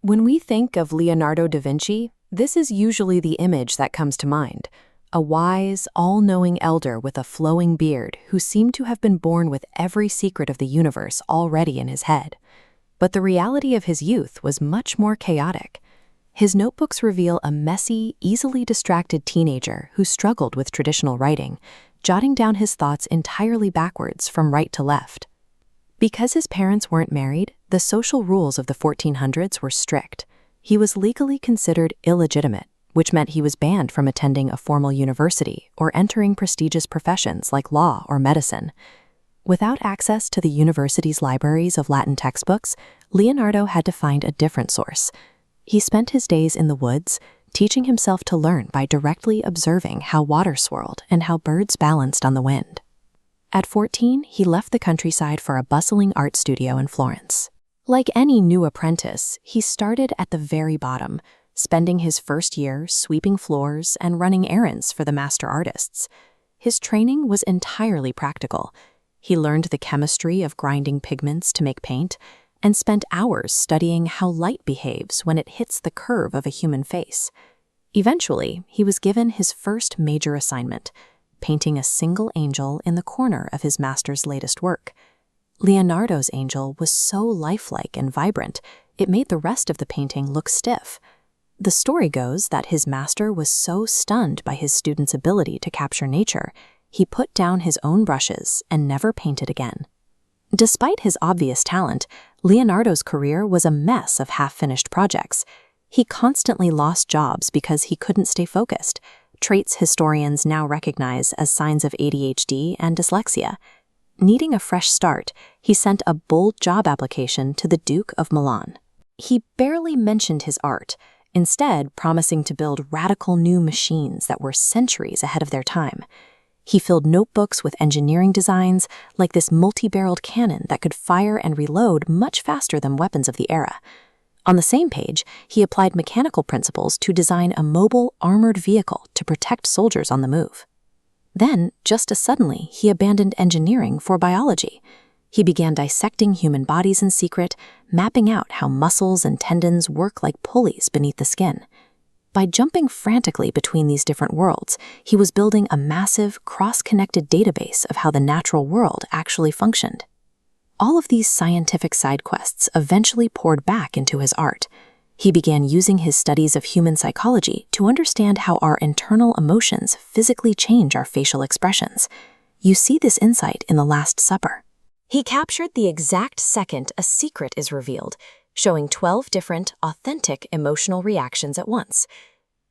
When we think of Leonardo da Vinci, this is usually the image that comes to mind. A wise, all-knowing elder with a flowing beard who seemed to have been born with every secret of the universe already in his head. But the reality of his youth was much more chaotic. His notebooks reveal a messy, easily distracted teenager who struggled with traditional writing, jotting down his thoughts entirely backwards from right to left. Because his parents weren't married, the social rules of the 1400s were strict. He was legally considered illegitimate, which meant he was banned from attending a formal university or entering prestigious professions like law or medicine. Without access to the university's libraries of Latin textbooks, Leonardo had to find a different source. He spent his days in the woods, teaching himself to learn by directly observing how water swirled and how birds balanced on the wind. At 14, he left the countryside for a bustling art studio in Florence. Like any new apprentice, he started at the very bottom, spending his first year sweeping floors and running errands for the master artists. His training was entirely practical. He learned the chemistry of grinding pigments to make paint and spent hours studying how light behaves when it hits the curve of a human face. Eventually, he was given his first major assignment, painting a single angel in the corner of his master's latest work. Leonardo's angel was so lifelike and vibrant, it made the rest of the painting look stiff. The story goes that his master was so stunned by his student's ability to capture nature, he put down his own brushes and never painted again. Despite his obvious talent, Leonardo's career was a mess of half-finished projects. He constantly lost jobs because he couldn't stay focused, traits historians now recognize as signs of ADHD and dyslexia. Needing a fresh start, he sent a bold job application to the Duke of Milan. He barely mentioned his art, instead promising to build radical new machines that were centuries ahead of their time. He filled notebooks with engineering designs, like this multi-barreled cannon that could fire and reload much faster than weapons of the era. On the same page, he applied mechanical principles to design a mobile, armored vehicle to protect soldiers on the move. Then, just as suddenly, he abandoned engineering for biology. He began dissecting human bodies in secret, mapping out how muscles and tendons work like pulleys beneath the skin. By jumping frantically between these different worlds, he was building a massive, cross-connected database of how the natural world actually functioned. All of these scientific side quests eventually poured back into his art. He began using his studies of human psychology to understand how our internal emotions physically change our facial expressions. You see this insight in The Last Supper. He captured the exact second a secret is revealed, showing 12 different, authentic emotional reactions at once.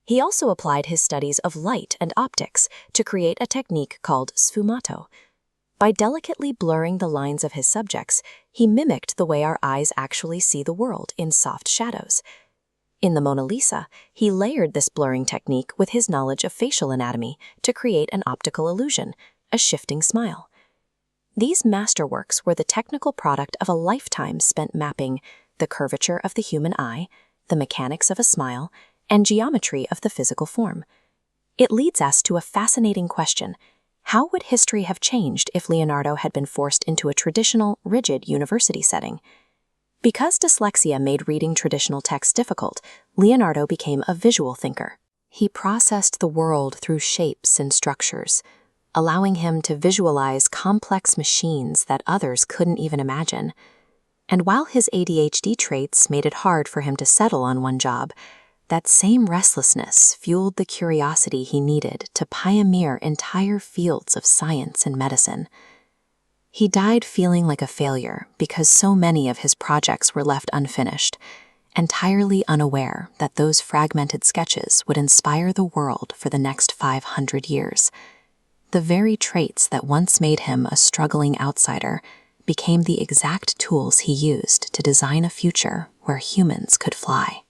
He also applied his studies of light and optics to create a technique called sfumato. By delicately blurring the lines of his subjects, he mimicked the way our eyes actually see the world in soft shadows. In the Mona Lisa, he layered this blurring technique with his knowledge of facial anatomy to create an optical illusion, a shifting smile. These masterworks were the technical product of a lifetime spent mapping the curvature of the human eye, the mechanics of a smile, and geometry of the physical form. It leads us to a fascinating question. How would history have changed if Leonardo had been forced into a traditional, rigid university setting? Because dyslexia made reading traditional texts difficult, Leonardo became a visual thinker. He processed the world through shapes and structures, allowing him to visualize complex machines that others couldn't even imagine. And while his ADHD traits made it hard for him to settle on one job, that same restlessness fueled the curiosity he needed to pioneer entire fields of science and medicine. He died feeling like a failure because so many of his projects were left unfinished, entirely unaware that those fragmented sketches would inspire the world for the next 500 years. The very traits that once made him a struggling outsider became the exact tools he used to design a future where humans could fly.